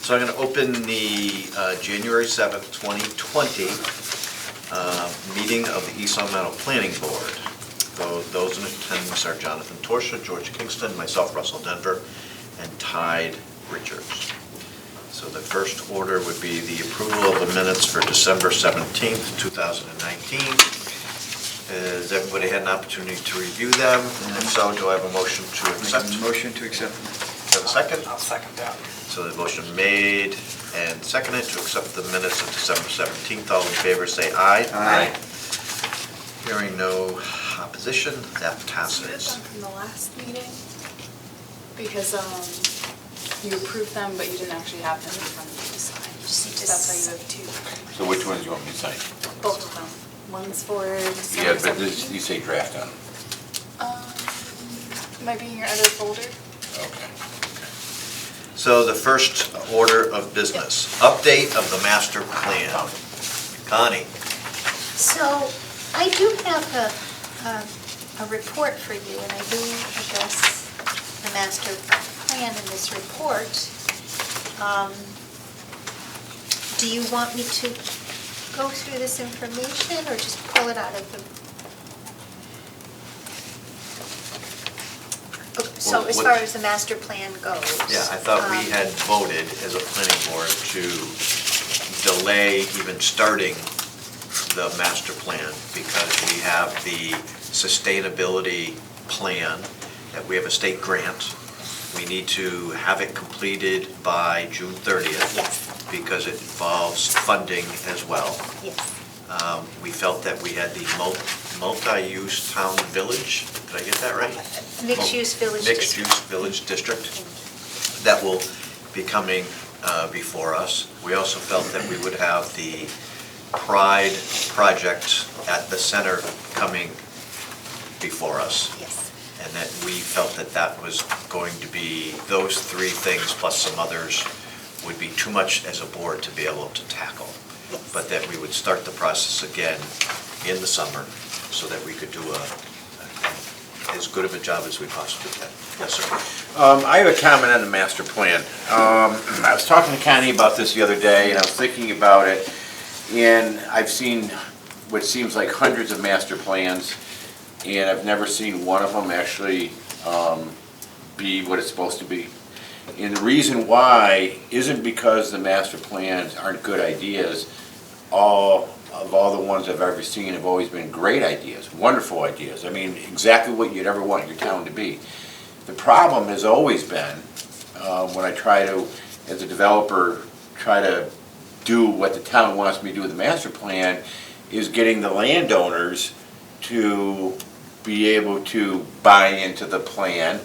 So I'm going to open the January 7th, 2020 meeting of the East Long Meadow Planning Board. Those in attendance are Jonathan Torsha, George Kingston, myself, Russell Denver, and Tide Richards. So the first order would be the approval of the minutes for December 17th, 2019. Has everybody had an opportunity to review them? And if so, do I have a motion to accept? Motion to accept. Have a second? I'll second that. So the motion made and seconded to accept the minutes of December 17th. All in favor say aye. Aye. Hearing no opposition, that Is passes. this from the last meeting? Because you approved them, but you didn't actually have them in front of you to sign. So that's why you have two. So which ones do you want me to sign? Both of them. One's for Yeah, December but this, 17th. you say draft on them. Might be in your other folder. Okay. So the first order of business, update of the master plan. Connie. So I do have a report for you, and I do address the master plan in this report. Do you want me to go through this information or just pull it out of the? So Well, as what- far as the master plan goes. Yeah, I thought we had voted as a planning board to delay even starting the master plan because we have the sustainability plan, that we have a state grant. We need to have it completed by June 30th. Yes. Because it involves funding as well. Yes. We felt that we had the multi-use town village, did I get that right? Mixed-use village district. Mixed-use village district that will be coming before us. We also felt that we would have the Pride project at the center coming before us. Yes. And that we felt that that was going to be, those three things plus some others would be too much as a board to be able to tackle. Yes. But that we would start the process again in the summer so that we could do as good of a job as we possibly can. Yes, sir. I have a comment on the master plan. I was talking to Connie about this the other day, and I was thinking about it, and I've seen what seems like hundreds of master plans, and I've never seen one of them actually be what it's supposed to be. And the reason why isn't because the master plans aren't good ideas. All the ones I've ever seen have always been great ideas, wonderful ideas. I mean, exactly what you'd ever want your town to be. The problem has always been, when I try to, as a developer, try to do what the town wants me to do with the master plan, is getting the landowners to be able to buy into the plan.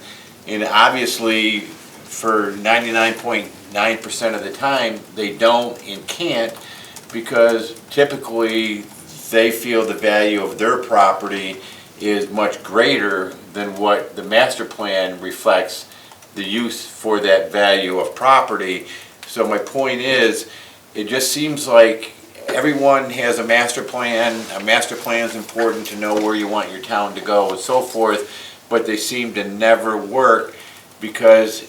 And obviously, for 99.9% of the time, they don't and can't, because typically they feel the value of their property is much greater than what the master plan reflects the use for that value of property. So my point is, it just seems like everyone has a master plan. A master plan is important to know where you want your town to go and so forth, but they seem to never work because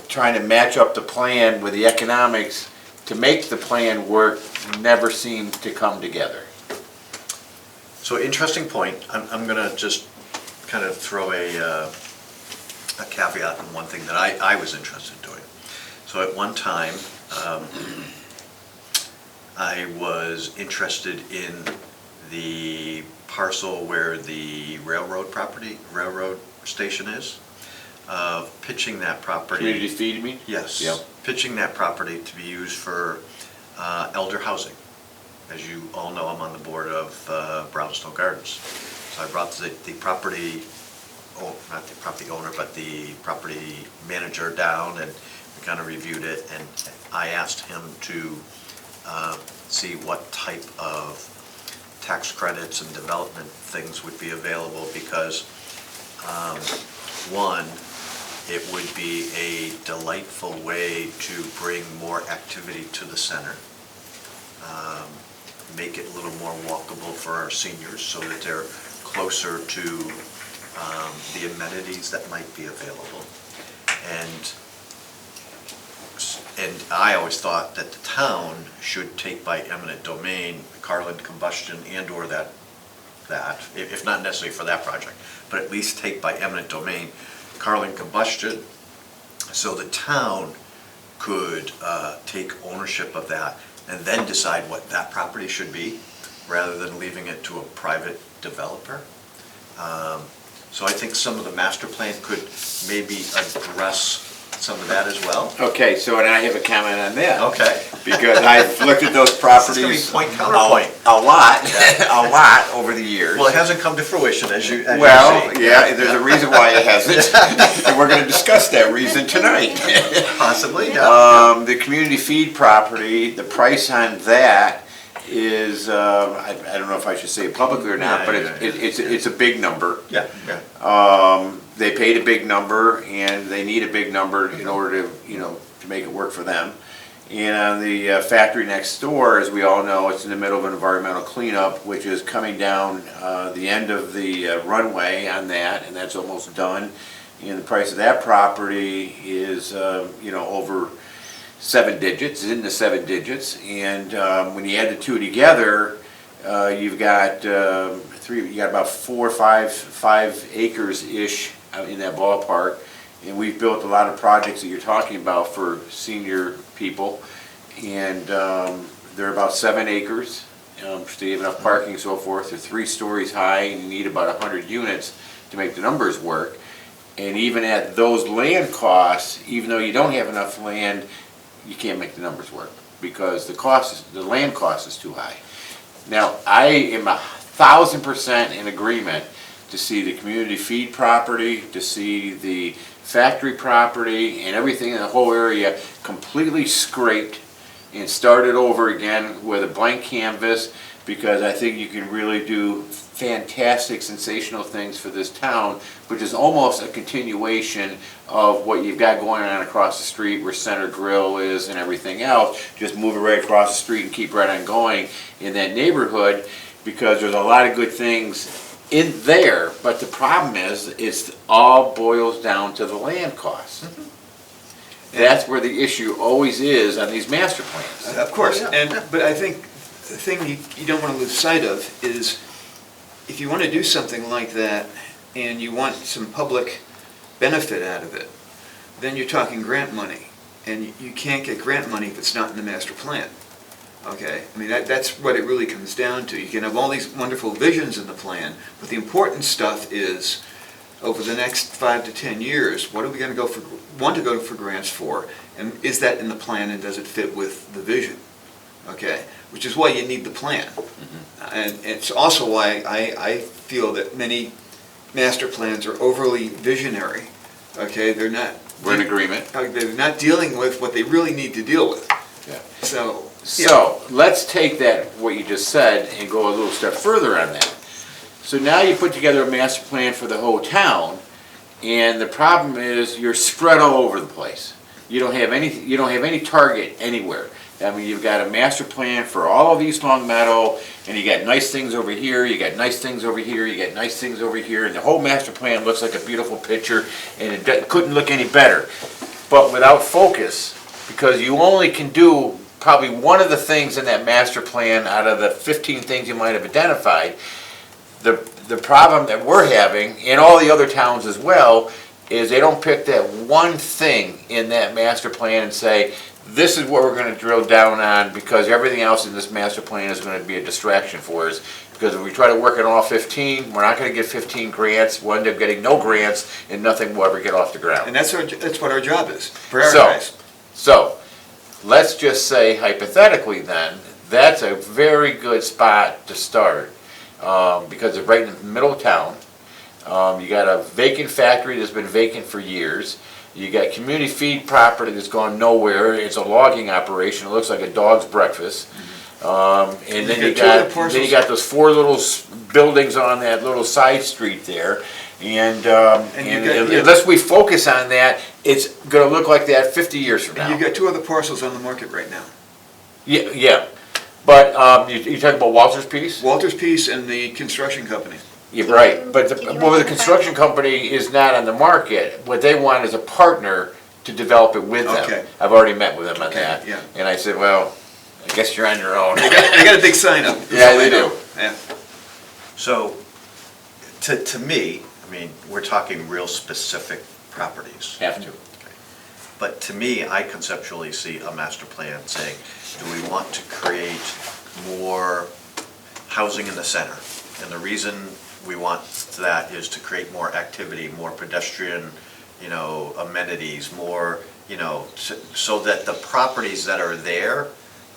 trying to match up the plan with the economics to make the plan work never seem to come together. So interesting point. I'm going to just kind of throw a caveat on one thing that I was interested in doing. So at one time, I was interested in the parcel where the railroad station is, pitching that property. Community feed, you mean? Yes. Yep. Pitching that property to be used for elder housing. As you all know, I'm on the board of Brownstone Gardens. So I brought the property, not the property owner, but the property manager down, and we kind of reviewed it, and I asked him to see what type of tax credits and development things would be available, because one, it would be a delightful way to bring more activity to the center, make it a little more walkable for our seniors so that they're closer to the amenities that might be available. And and I always thought that the town should take by eminent domain Carlin combustion and/or that, if not necessarily for that project, but at least take by eminent domain Carlin combustion, so the town could take ownership of that and then decide what that property should be, rather than leaving it to a private developer. So I think some of the master plan could maybe address some of that as well. Okay, so and I have a comment on that. Okay. Because I've looked at those It's gonna be properties point counterpoint. a lot, a lot over the years. Well, it hasn't come to fruition, as you see. Well, yeah, there's a reason why it hasn't, and we're gonna discuss that reason tonight. Possibly, yeah. The community feed property, the price on that is, I don't know if I should say it publicly or not, Yeah, but yeah, it's a big number. Yeah, yeah. They paid a big number, and they need a big number in order to, to make it work for them. And on the factory next door, as we all know, it's in the middle of an environmental cleanup, which is coming down the end of the runway on that, and that's almost done. And the price of that property is, over 7 digits, in the 7 digits. And when you add the two together, you've got you got about 4 or 5 acres-ish in that ballpark. And we've built a lot of projects that you're talking about for senior people. And they're about 7 acres, so you have enough parking and so forth. They're 3 stories high, and you need about 100 units to make the numbers work. And even at those land costs, even though you don't have enough land, you can't make the numbers work because the land cost is too high. Now, I am 1,000% in agreement to see the community feed property, to see the factory property and everything in the whole area completely scraped and started over again with a blank canvas, because I think you can really do fantastic, sensational things for this town, which is almost a continuation of what you've got going on across the street where Center Grill is and everything else. Just move it right across the street and keep right on going in that neighborhood, because there's a lot of good things in there, but the problem is, it all boils down to the land costs. That's where the issue always is on these master plans. Of course, Yeah. but I think the thing you don't want to lose sight of is, if you want to do something like that and you want some public benefit out of it, then you're talking grant money, and you can't get grant money if it's not in the master plan. Okay, I mean, that's what it really comes down to. You can have all these wonderful visions in the plan, but the important stuff is, over the next 5 to 10 years, what are we going to want to go for grants for, and is that in the plan, and does it fit with the vision? Okay, which is why you need the plan. And it's also why I feel that many master plans are overly visionary. Okay, they're not. We're in agreement. They're not dealing with what they really need to deal with. Yeah. So, let's take that, what you just said, and go a little step further on that. So now you put together a master plan for the whole town, and the problem is you're spread all over the place. You don't have any target anywhere. I mean, you've got a master plan for all of East Long Meadow, and you got nice things over here, you got nice things over here, you got nice things over here, and the whole master plan looks like a beautiful picture, and it couldn't look any better. But without focus, because you only can do probably one of the things in that master plan out of the 15 things you might have identified. The problem that we're having, in all the other towns as well, is they don't pick that one thing in that master plan and say, this is what we're going to drill down on, because everything else in this master plan is going to be a distraction for us. Because if we try to work on all 15, we're not going to get 15 grants, we'll end up getting no grants, and nothing will ever get off the ground. and that's what our job is, prioritize. So, let's just say hypothetically then, that's a very good spot to start, because it's right in the middle of town. You got a vacant factory that's been vacant for years. You got community feed property that's gone nowhere. It's a logging operation. It looks like a dog's breakfast. And then you got those 4 little buildings on that little side street there. And unless we focus on that, it's going to look like that 50 years from now. And you've got 2 other parcels on the market right now. Yeah. But you're talking about Walter's Piece? Walter's Piece and the construction company. You're right, but Can you the identify construction company is not on the market. What they want is a partner to develop it with them. Okay. I've already met with them on Okay, that. yeah. And I said, well, I guess you're on your own. They got a big sign up. That's Yeah, all they know. do. Yeah. So, to me, I mean, we're talking real specific properties. Have to. But to me, I conceptually see a master plan saying, do we want to create more housing in the center? And the reason we want that is to create more activity, more pedestrian, amenities, more, so that the properties that are there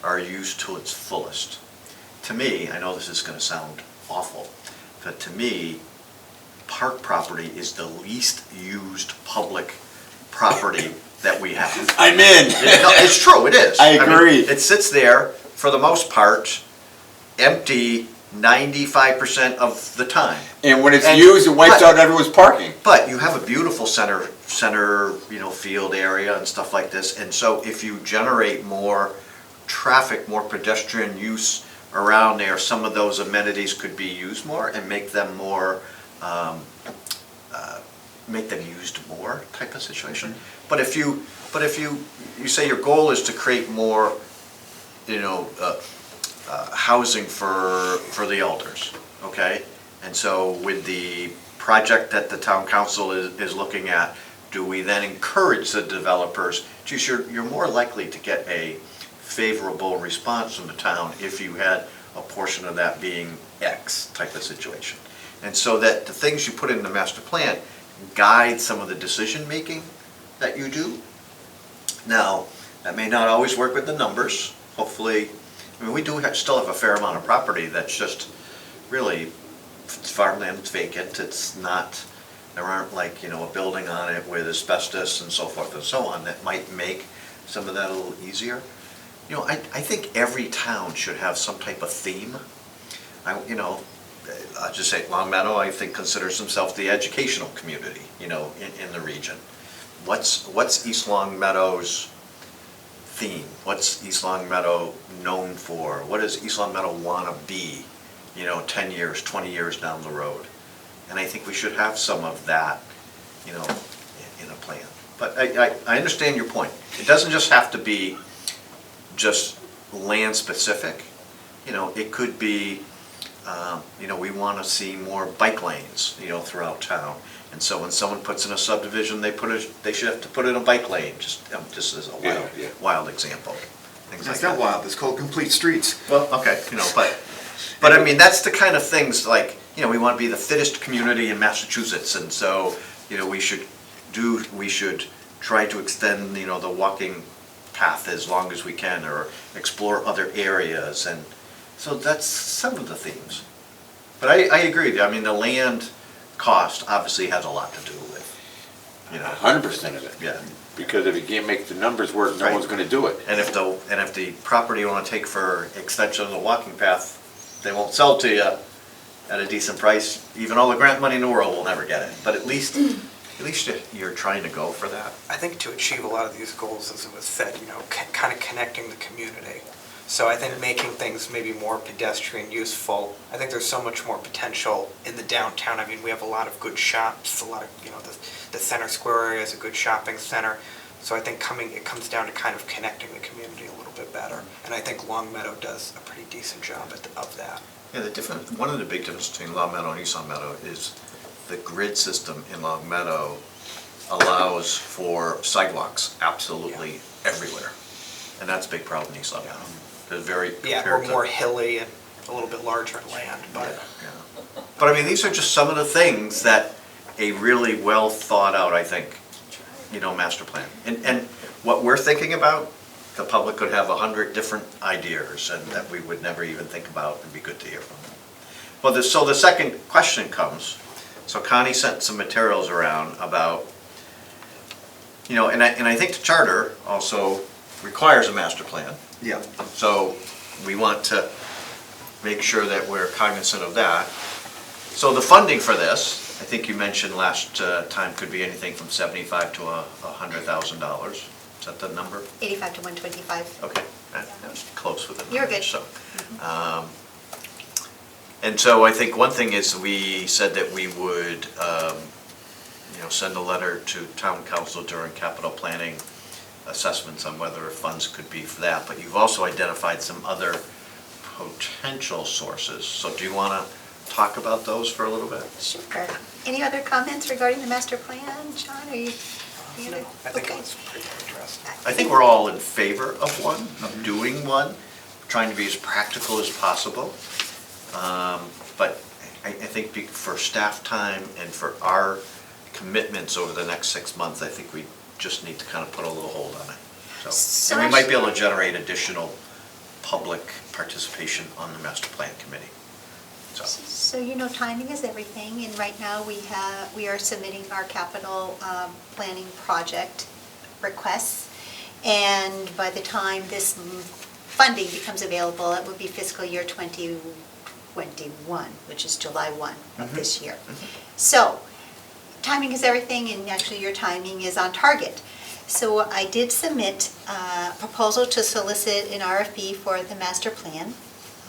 are used to its fullest. To me, I know this is gonna sound awful, but to me, park property is the least used public property that we have. I'm in. No, it's true, it is. I mean, agree. it sits there, for the most part, empty 95% of the time. And when it's And- used, it wipes but- out everyone's parking. But you have a beautiful center, field area and stuff like this, and so if you generate more traffic, more pedestrian use around there, some of those amenities could be used more and make them more, make them used more type of situation. But if you say your goal is to create more, housing for the elders, okay? And so with the project that the town council is looking at, do we then encourage the developers? Geez, you're more likely to get a favorable response from the town if you had a portion of that being X type of situation. And so that the things you put in the master plan guide some of the decision-making that you do. Now, that may not always work with the numbers. Hopefully, we do still have a fair amount of property that's just really, it's farmland, it's vacant, it's not, there aren't like, a building on it with asbestos and so forth and so on that might make some of that a little easier. I think every town should have some type of theme. I'll just say Long Meadow, I think, considers himself the educational community, in the region. What's East Long Meadow's theme? What's East Long Meadow known for? What does East Long Meadow want to be, 10 years, 20 years down the road? And I think we should have some of that, in a plan. But I understand your point. It doesn't just have to be just land specific. It could be, we want to see more bike lanes, throughout town. And so when someone puts in a subdivision, they should have to put in a bike lane, just as a wild example. Things like It's that. not wild, it's called complete streets. Well, okay, but I mean, that's the kind of things like, we want to be the fittest community in Massachusetts, and so, we should try to extend, the walking path as long as we can, or explore other areas, and so that's some of the themes. But I agree, the land cost obviously has a lot to do with, 100% of it. Yeah. Because if you can't make the numbers work, no Right. one's gonna do it. And if the property you want to take for extension of the walking path, they won't sell to you at a decent price, even all the grant money in the world will never get it. But at least you're trying to go for that. I think to achieve a lot of these goals, as it was said, kind of connecting the community. So I think making things maybe more pedestrian useful. I think there's so much more potential in the downtown. I mean, we have a lot of good shops, a lot of, the center square area is a good shopping center. So I think it comes down to kind of connecting the community a little bit better. And I think Long Meadow does a pretty decent job of that. Yeah, one of the big differences between Long Meadow and East Long Meadow is the grid system in Long Meadow allows for sidewalks absolutely everywhere. And that's a big problem in East Long Meadow. They're very Yeah, compared we're to- more hilly and a little bit larger in land, but. Yeah. But I mean, these are just some of the things that a really well thought out, I think, master plan. And what we're thinking about, the public could have 100 different ideas and that we would never even think about. It'd be good to hear from them. Well, so the second question comes. So Connie sent some materials around about, and I think the charter also requires a master plan. Yeah. So we want to make sure that we're cognizant of that. So the funding for this, I think you mentioned last time, could be anything from $75,000 to $100,000. Is that the number? 85 to 125. Okay, that was close with the You're numbers, good. so. And so I think one thing is we said that we would send a letter to town council during capital planning assessments on whether funds could be for that. But you've also identified some other potential sources. So do you want to talk about those for a little bit? Sure. Any other comments regarding the master plan? John, are you? No, I think it Okay. was pretty interesting. I think we're all in favor of one, of doing one, trying to be as practical as possible. But I think for staff time and for our commitments over the next 6 months, I think we just need to kind of put a little hold on it. So And we might be able to generate additional public participation on the master plan committee. So timing is everything, and right now we are submitting our capital planning project requests. And by the time this funding becomes available, it would be fiscal year 2021, which is July 1 of this year. So timing is everything, and actually your timing is on target. So I did submit a proposal to solicit an RFP for the master plan,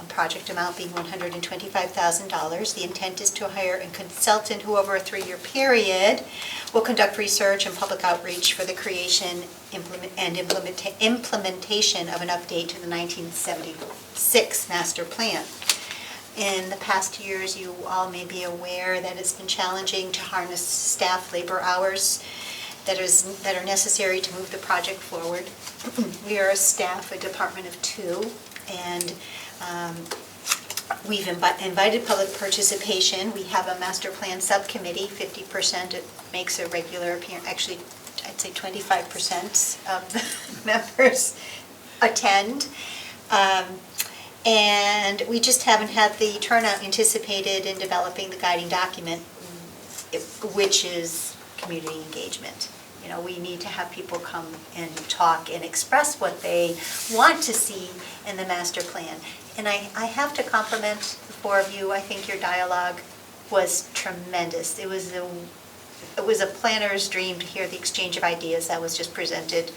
project amount being $125,000. The intent is to hire a consultant who over a 3-year period will conduct research and public outreach for the creation and implementation of an update to the 1976 master plan. In the past years, you all may be aware that it's been challenging to harness staff labor hours that are necessary to move the project forward. We are a department of 2, and we've invited public participation. We have a master plan subcommittee. 50% it makes a regular appearance. Actually, I'd say 25% of the members attend. And we just haven't had the turnout anticipated in developing the guiding document, which is community engagement. We need to have people come and talk and express what they want to see in the master plan. And I have to compliment the 4 of you. I think your dialogue was tremendous. It was a planner's dream to hear the exchange of ideas that was just presented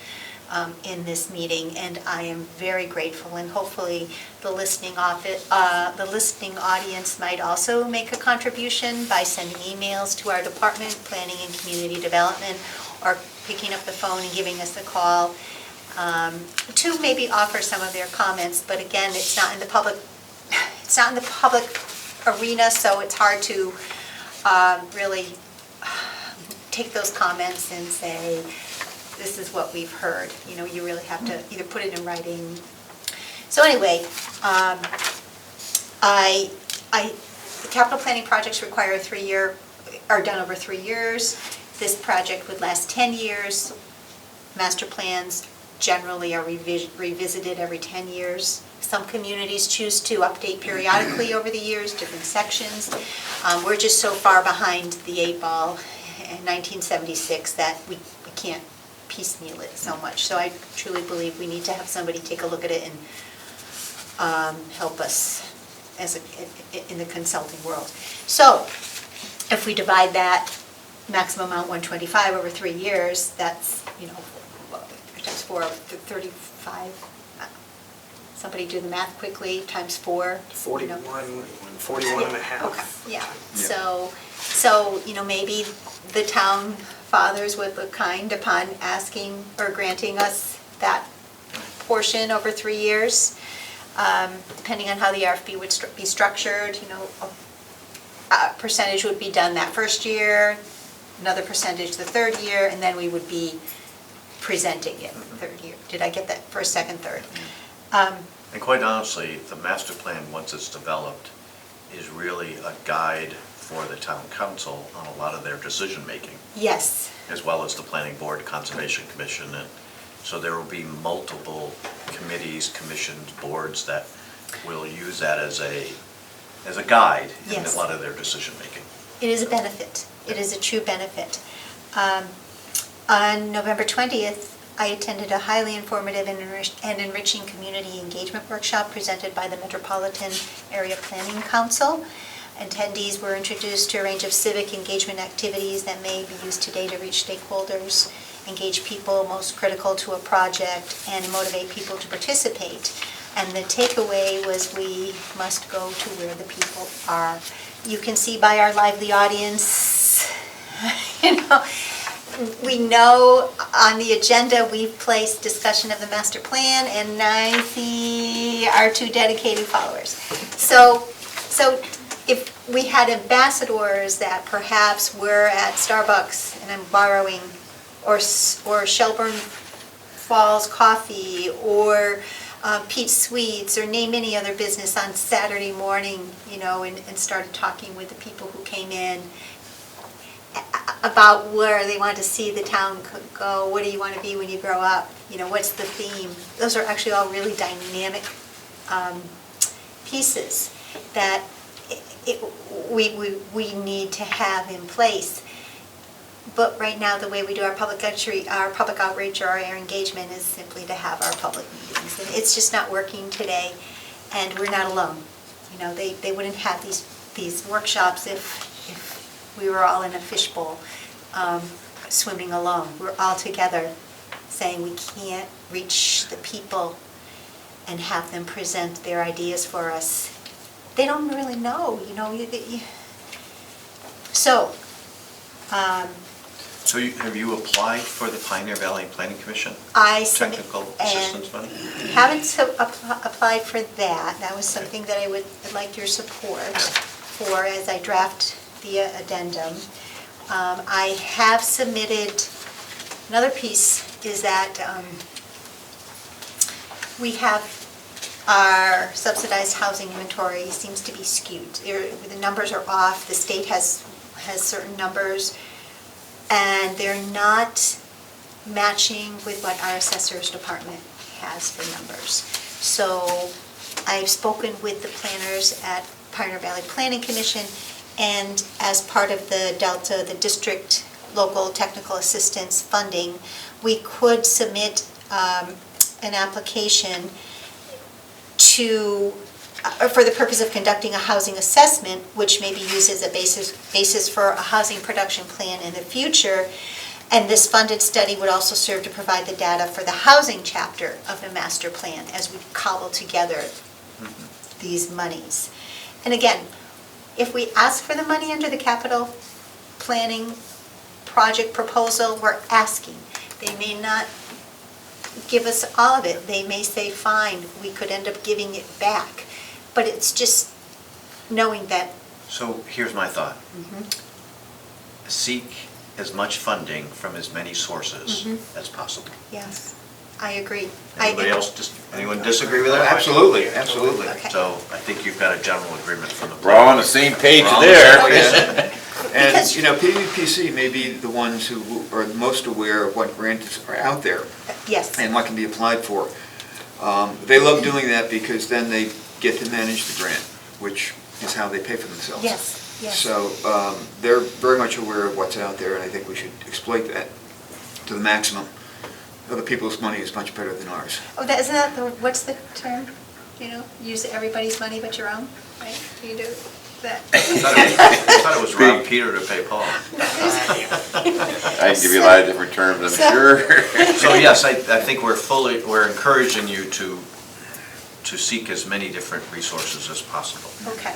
in this meeting, and I am very grateful. And hopefully, the listening audience might also make a contribution by sending emails to our department, Planning and Community Development, or picking up the phone and giving us a call to maybe offer some of their comments. But again, it's not in the public arena, so it's hard to really take those comments and say, this is what we've heard. You really have to either put it in writing. So anyway, the capital planning projects require are done over 3 years. This project would last 10 years. Master plans generally are revisited every 10 years. Some communities choose to update periodically over the years, different sections. We're just so far behind the 8 ball in 1976 that we can't piecemeal it so much. So I truly believe we need to have somebody take a look at it and help us in the consulting world. So if we divide that maximum amount 125 over 3 years, that's, times 4, 35. Somebody do the math quickly, times 4. 41 and a half. Okay, yeah. So, maybe the town fathers would look kind upon asking or granting us that portion over 3 years. Depending on how the RFP would be structured, a percentage would be done that first year, another percentage the third year, and then we would be presenting it the third year. Did I get that? First, second, third. And quite honestly, the master plan, once it's developed, is really a guide for the town council on a lot of their decision-making, Yes. as well as the planning board, conservation commission, and so there will be multiple committees, commissions, boards that will use that as a guide in Yes. a lot of their decision-making. It is a benefit. It is a true benefit. On November 20th, I attended a highly informative and enriching community engagement workshop presented by the Metropolitan Area Planning Council. Attendees were introduced to a range of civic engagement activities that may be used today to reach stakeholders, engage people most critical to a project, and motivate people to participate. And the takeaway was we must go to where the people are. You can see by our lively audience, You know, we know on the agenda, we've placed discussion of the master plan, and I see our two dedicated followers. So if we had ambassadors that perhaps were at Starbucks, and I'm borrowing, or Shelburne Falls Coffee, or Pete's Sweets, or name any other business on Saturday morning, you know, and started talking with the people who came in about where they wanted to see the town go, what do you want to be when you grow up, you know, what's the theme. Those are actually all really dynamic pieces that we need to have in place. But right now, the way we do our public outreach or our engagement is simply to have our public meetings. And it's just not working today, and we're not alone. You know, they wouldn't have these workshops if we were all in a fishbowl swimming alone. We're all together saying we can't reach the people and have them present their ideas for us. They don't really know, you know. So have you applied for the Pioneer Valley Planning Commission? Technical assistance money? Haven't applied for that. That was something that I would like your support for as I draft the addendum. I have submitted, another piece is that we have our subsidized housing inventory seems to be skewed. The numbers are off. The state has certain numbers, and they're not matching with what our assessor's department has for numbers. So I've spoken with the planners at Pioneer Valley Planning Commission, and as part of the Delta, the district local technical assistance funding, we could submit an application for the purpose of conducting a housing assessment, which may be used as a basis for a housing production plan in the future. And this funded study would also serve to provide the data for the housing chapter of the master plan as we cobble together these monies. And again, if we ask for the money under the capital planning project proposal, we're asking. They may not give us all of it. They may say, fine, we could end up giving it back. But it's just knowing that. So here's my thought. Seek as much funding from as many sources as possible. Yes, I agree. Anyone disagree with that? Absolutely, absolutely. Okay. So I think you've got a general agreement from the. We're all on the same page We're all on the there. same And, Because- you know, PVPC may be the ones who are most aware of what grants are out there Yes. and what can be applied for. They love doing that because then they get to manage the grant, which is how they pay for themselves. Yes, yes. So they're very much aware of what's out there, and I think we should exploit that to the maximum. Other people's money is much better than ours. Oh, isn't that what's the term? You know, use everybody's money but your own, right? You do that. I thought it was rob Peter to pay Paul. I can give you a lot of different terms, I'm sure. So yes, I think we're encouraging you to seek as many different resources as possible. Okay.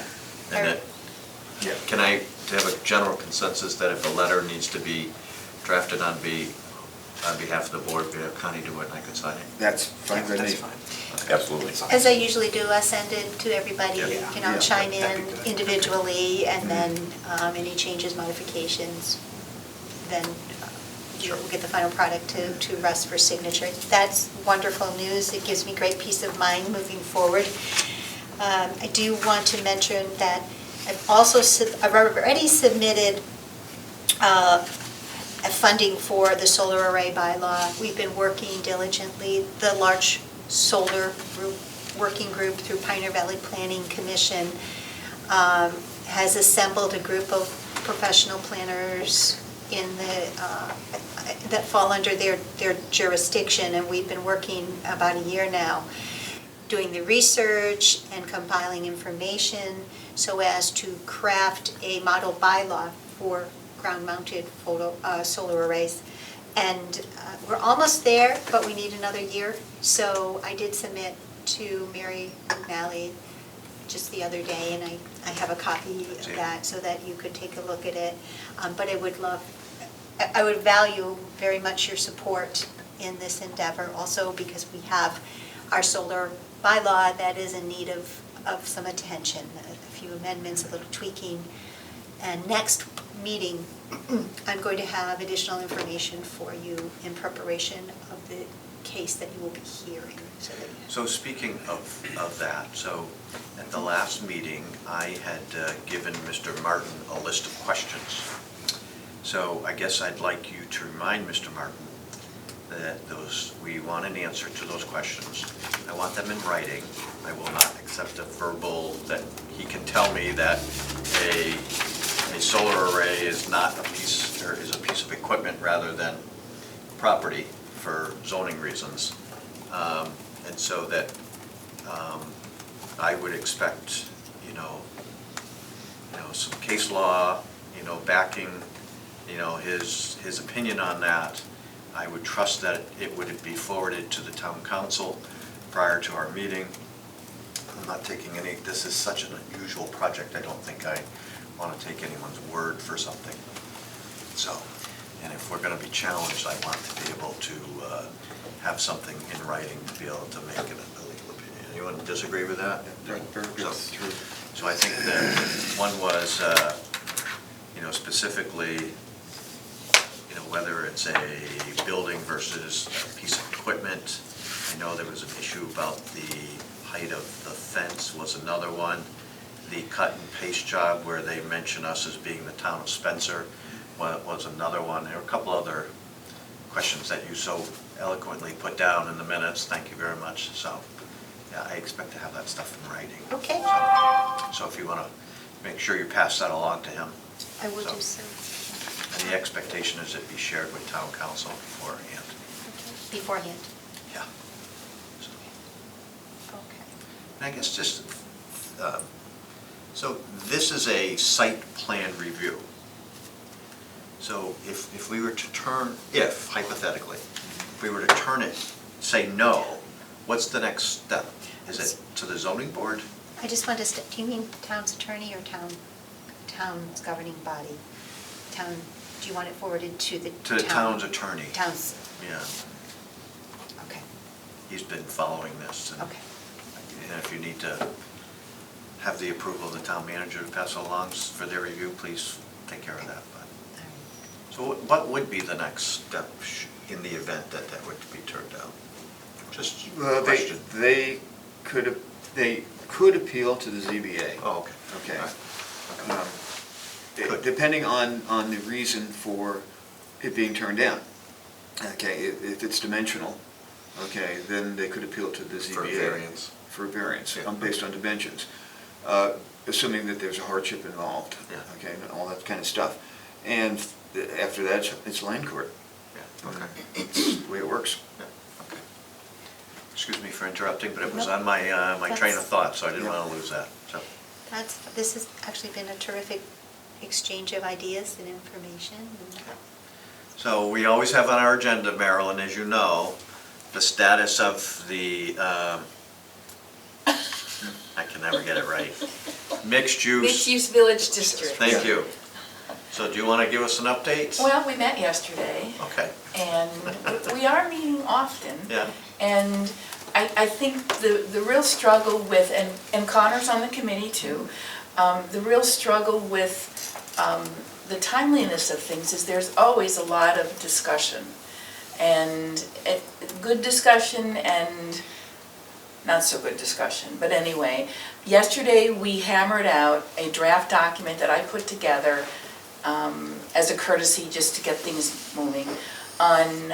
And that, can I have a general consensus that if a letter needs to be drafted on behalf of the board, we have Connie do it and I can sign it? That's fine with me. That's fine. Absolutely. As I usually do, I send it to everybody, Yeah. you know, Yeah, chime that'd in be good. individually, and then any changes, modifications, then we'll get the final product to Russ for signature. That's wonderful news. It gives me great peace of mind moving forward. I do want to mention that I've already submitted funding for the solar array bylaw. We've been working diligently. The large solar working group through Pioneer Valley Planning Commission has assembled a group of professional planners that fall under their jurisdiction, and we've been working about a year now, doing the research and compiling information so as to craft a model bylaw for ground-mounted solar arrays. And we're almost there, but we need another year. So I did submit to Mary McNally just the other day, and I have a copy of that so that you could take a look at it. But I would love I would value very much your support in this endeavor, also because we have our solar bylaw that is in need of some attention, a few amendments, a little tweaking. And next meeting, I'm going to have additional information for you in preparation of the case that you will be hearing. So speaking of that, so at the last meeting, I had given Mr. Martin a list of questions. So I guess I'd like you to remind Mr. Martin that we want an answer to those questions. I want them in writing. I will not accept a verbal that he can tell me that a solar array is not a piece, or is a piece of equipment rather than property for zoning reasons. And so that I would expect, some case law, backing, his opinion on that. I would trust that it would be forwarded to the town council prior to our meeting. I'm not taking this is such an unusual project, I don't think I want to take anyone's word for something. So, and if we're going to be challenged, I want to be able to have something in writing to be able to make a legal opinion. Anyone disagree with that? Very good. So I think that one was, specifically, whether it's a building versus a piece of equipment. I know there was an issue about the height of the fence was another one. The cut and paste job where they mention us as being the town of Spencer was another one. There were a couple other questions that you so eloquently put down in the minutes. Thank you very much. So, yeah, I expect to have that stuff in writing. Okay. So if you want to make sure you pass that along to him. I will do so. And the expectation is it be shared with town council beforehand. Okay. Beforehand. Yeah. So, Okay. and I guess just, so this is a site plan review. So if we were to hypothetically, if we were to turn it, say no, what's the next step? Is it to the zoning board? I just want to, do you mean town's attorney or town's governing body? Do you want it forwarded to the town? To the town's attorney. Town's, Yeah, okay, he's been following this. And okay. and if you need to have the approval of the town manager to pass along for their review, please take care of that. But so what would be the next step in the event that that would be turned down? Just a question. They could appeal to the ZBA. Oh, okay. Okay. All right. Good. Depending on the reason for it being turned down. Okay, if it's dimensional, okay, then they could appeal to the ZBA. For variance. For variance, Yeah. based on dimensions, assuming that there's a hardship involved. Yeah. Okay, and all that kind of stuff. And after that, it's land court. Yeah, okay. It's the way it works. Yeah, okay. Excuse me for interrupting, but it was Nope. on my train of That's- thought, so I didn't Yeah. want to lose that. So, This has actually been a terrific exchange of ideas and information. so we always have on our agenda, Marilyn, as you know, the status of the, I can never get it right, mixed use. Mixed-use village district. Thank you. So do you want to give us an update? Well, we met yesterday, Okay, and we are meeting often. yeah, And I think the real struggle with, and Connor's on the committee too, the real struggle with the timeliness of things is there's always a lot of discussion. And good discussion and not so good discussion. But anyway, yesterday we hammered out a draft document that I put together as a courtesy just to get things moving on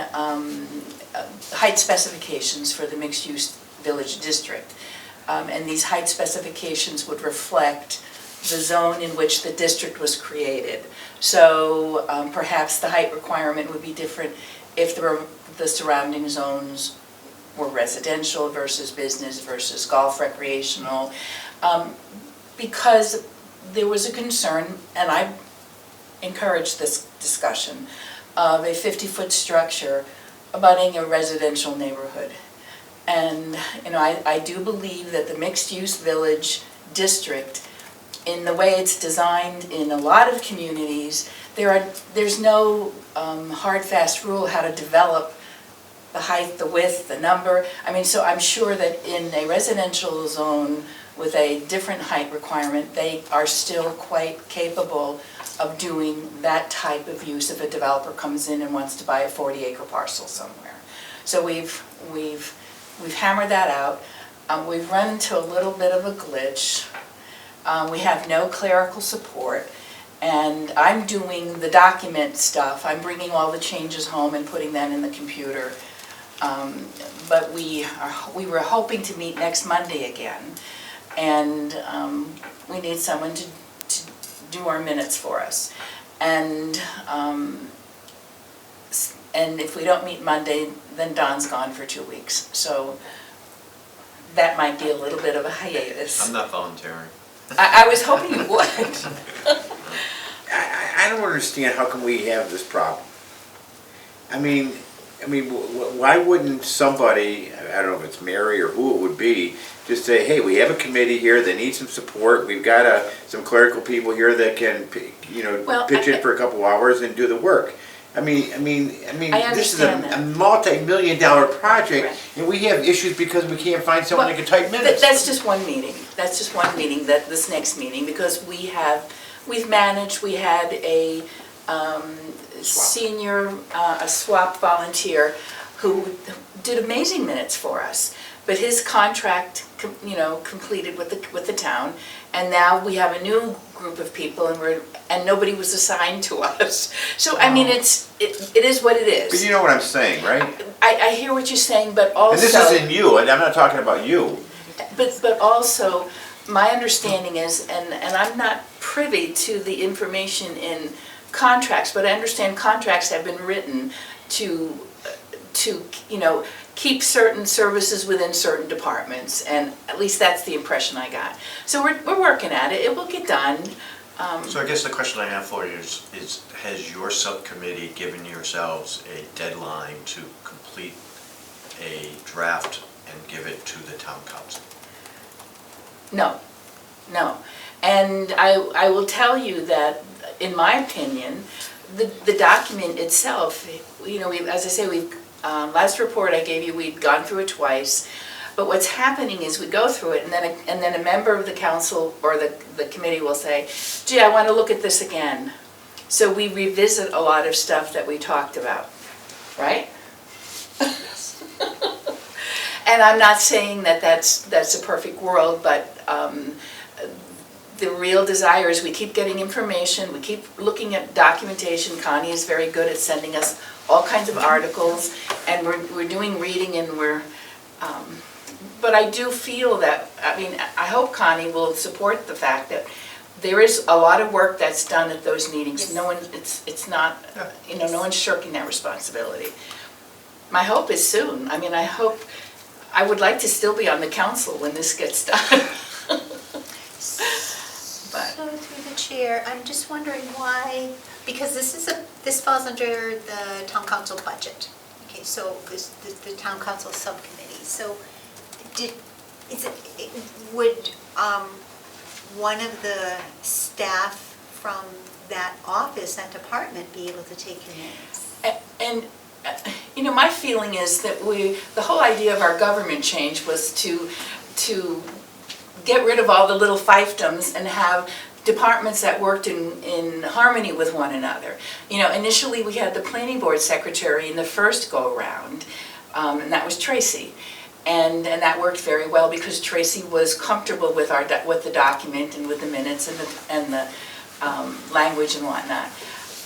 height specifications for the mixed-use village district. And these height specifications would reflect the zone in which the district was created. So perhaps the height requirement would be different if the surrounding zones were residential versus business versus golf recreational. Because there was a concern, and I encouraged this discussion, of a 50-foot structure abutting a residential neighborhood. And I do believe that the mixed-use village district in the way it's designed in a lot of communities, there's no hard, fast rule how to develop the height, the width, the number. I mean, so I'm sure that in a residential zone with a different height requirement, they are still quite capable of doing that type of use if a developer comes in and wants to buy a 40-acre parcel somewhere. So we've hammered that out. We've run into a little bit of a glitch. We have no clerical support, and I'm doing the document stuff. I'm bringing all the changes home and putting them in the computer. But we were hoping to meet next Monday again, and we need someone to do our minutes for us. And if we don't meet Monday, then Don's gone for 2 weeks. So that might be a little bit of a hiatus. I'm not volunteering. I was hoping you would. I don't understand how come we have this problem. I mean, why wouldn't somebody, I don't know if it's Mary or who it would be, just say, hey, we have a committee here that needs some support. We've got some clerical people here that can, Well, pitch in for a couple hours and do the work. I mean, this is understand a that. multi-million-dollar project, Right. and we have issues because we can't find someone that can type minutes. That's just one meeting. That's just one meeting, this next meeting, because we've managed, we had a senior, a swap volunteer who did amazing minutes for us. But his contract, completed with the town, and now we have a new group of people, and nobody was assigned to us. So I mean, it is what it is. But you know what I'm saying, right? I hear what you're saying, but also. And this isn't you, and I'm not talking about you. But also, my understanding is, and I'm not privy to the information in contracts, but I understand contracts have been written to keep certain services within certain departments, and at least that's the impression I got. So we're working at it. It will get done. So I guess the question I have for you is has your subcommittee given yourselves a deadline to complete a draft and give it to the town council? No. And I will tell you that, in my opinion, the document itself, as I say, last report I gave you, we'd gone through it twice. But what's happening is we go through it, and then a member of the council or the committee will say, gee, I want to look at this again. So we revisit a lot of stuff that we talked about, right? Yes. And I'm not saying that that's a perfect world, but the real desire is we keep getting information, we keep looking at documentation. Connie is very good at sending us all kinds of articles, and we're doing reading, and but I do feel that, I hope Connie will support the fact that there is a lot of work that's done at those meetings. Yes. No one, it's not, no one's shirking that responsibility. My hope is soon. I would like to still be on the council when this gets done. So through the chair, I'm just wondering why, because this falls under the town council budget. Okay, so the town council subcommittee. So would one of the staff from that office, that department, be able to take your names? And my feeling is that the whole idea of our government change was to get rid of all the little fiefdoms and have departments that worked in harmony with one another. Initially we had the planning board secretary in the first go-around, and that was Tracy. And that worked very well because Tracy was comfortable with the document and with the minutes and the language and whatnot.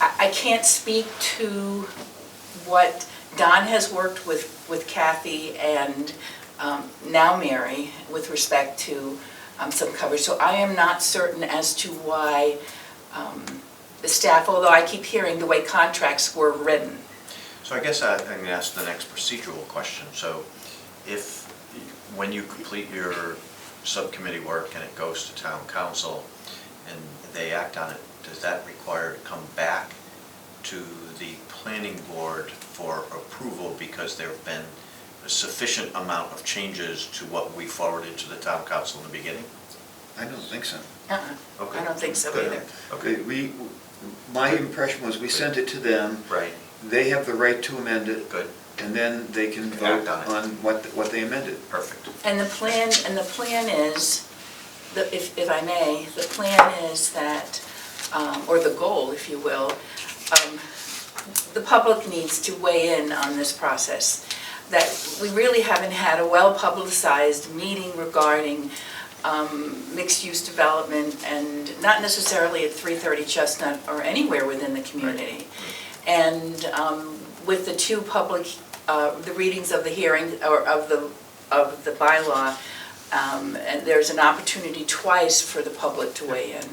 I can't speak to what Don has worked with Kathy and now Mary with respect to some coverage. So I am not certain as to why the staff, although I keep hearing the way contracts were written. So I guess I'm going to ask the next procedural question. So when you complete your subcommittee work and it goes to town council and they act on it, does that require to come back to the planning board for approval because there have been a sufficient amount of changes to what we forwarded to the town council in the beginning? I don't think so. Okay. I don't think so Good. either. Okay, My impression was we sent it to them, right, they have the right to amend it, good, and then they can Act vote on it. on what they amended. perfect. And the plan is, if I may, the plan is that, or the goal, if you will, the public needs to weigh in on this process. That we really haven't had a well-publicized meeting regarding mixed-use development, and not necessarily at 330 Chestnut or anywhere within the community. And with the two public, the readings of the hearing, or of the bylaw, and there's an opportunity twice for the public to weigh in.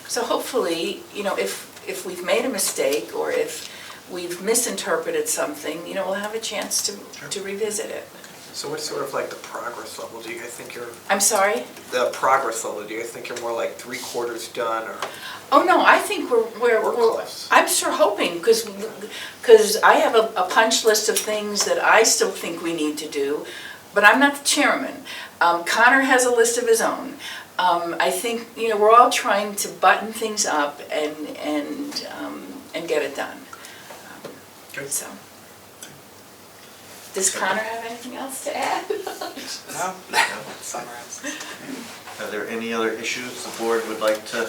So hopefully, if we've made a mistake, or if we've misinterpreted something, we'll have a chance to revisit it. So what's sort of like the progress level? Do you guys think you're, I'm sorry? the progress level, do you think you're more like 3/4 done, or? Oh, no, I think we're close. I'm sure hoping, because I have a punch list of things that I still think we need to do, but I'm not the chairman. Connor has a list of his own. I think, we're all trying to button things up and get it done. Good. So. Does Connor have anything else to add? No. Summarize. Are there any other issues the board would like to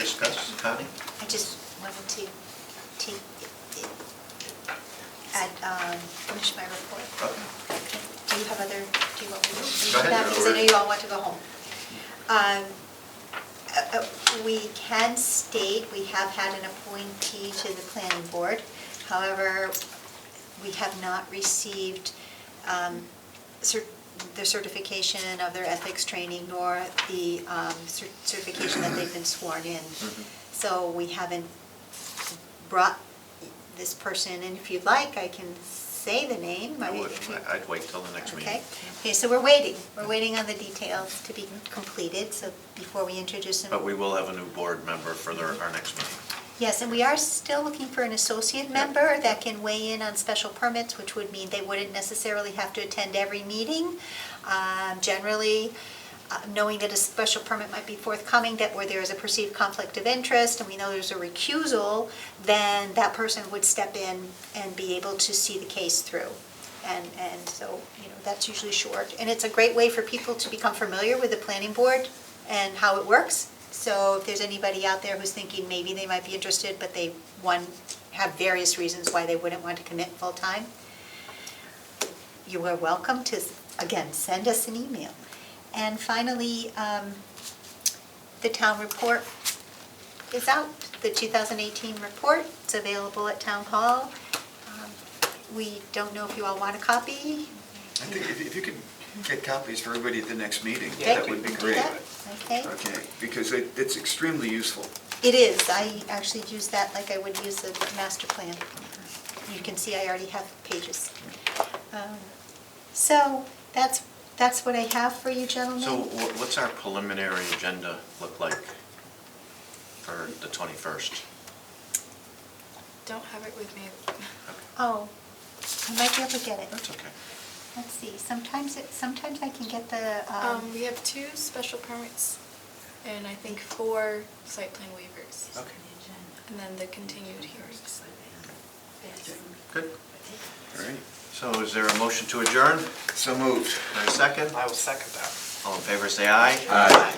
discuss, Connie? I just wanted to finish my report. Okay. Okay. Do you want me to Go read ahead, that? Because I know Lori. you all want to go home. We can state we have had an appointee to the planning board. However, we have not received the certification of their ethics training, nor the certification that they've been sworn in. So we haven't brought this person, and if you'd like, I can say the name. I'd wait till the next meeting. Okay, so we're waiting on the details to be completed, so before we introduce them. But we will have a new board member for our next meeting. Yes, and we are still looking for an associate member that can weigh in on special permits, which would mean they wouldn't necessarily have to attend every meeting. Generally, knowing that a special permit might be forthcoming, that where there is a perceived conflict of interest, and we know there's a recusal, then that person would step in and be able to see the case through. And so, that's usually short. And it's a great way for people to become familiar with the planning board and how it works. So if there's anybody out there who's thinking maybe they might be interested, but they, have various reasons why they wouldn't want to commit full-time, you are welcome to, again, send us an email. And finally, the town report is out, the 2018 report. It's available at Town Hall. We don't know if you all want a copy. I think if you could get copies for everybody at the next meeting, Yeah, that would be Do great. that? Okay. Okay, because it's extremely useful. It is. I actually use that like I would use a master plan. You can see I already have pages. So that's what I have for you, gentlemen. So what's our preliminary agenda look like for the 21st? Don't have it with me. Oh, I might be able to get it. That's okay. Let's see. Sometimes I can get the. We have 2 special permits and I think 4 site plan waivers. Okay. And then the continued hearings. Good. All right, So is there a motion to adjourn? so moved. Or a second? I will second that. All in favor, say aye. Aye.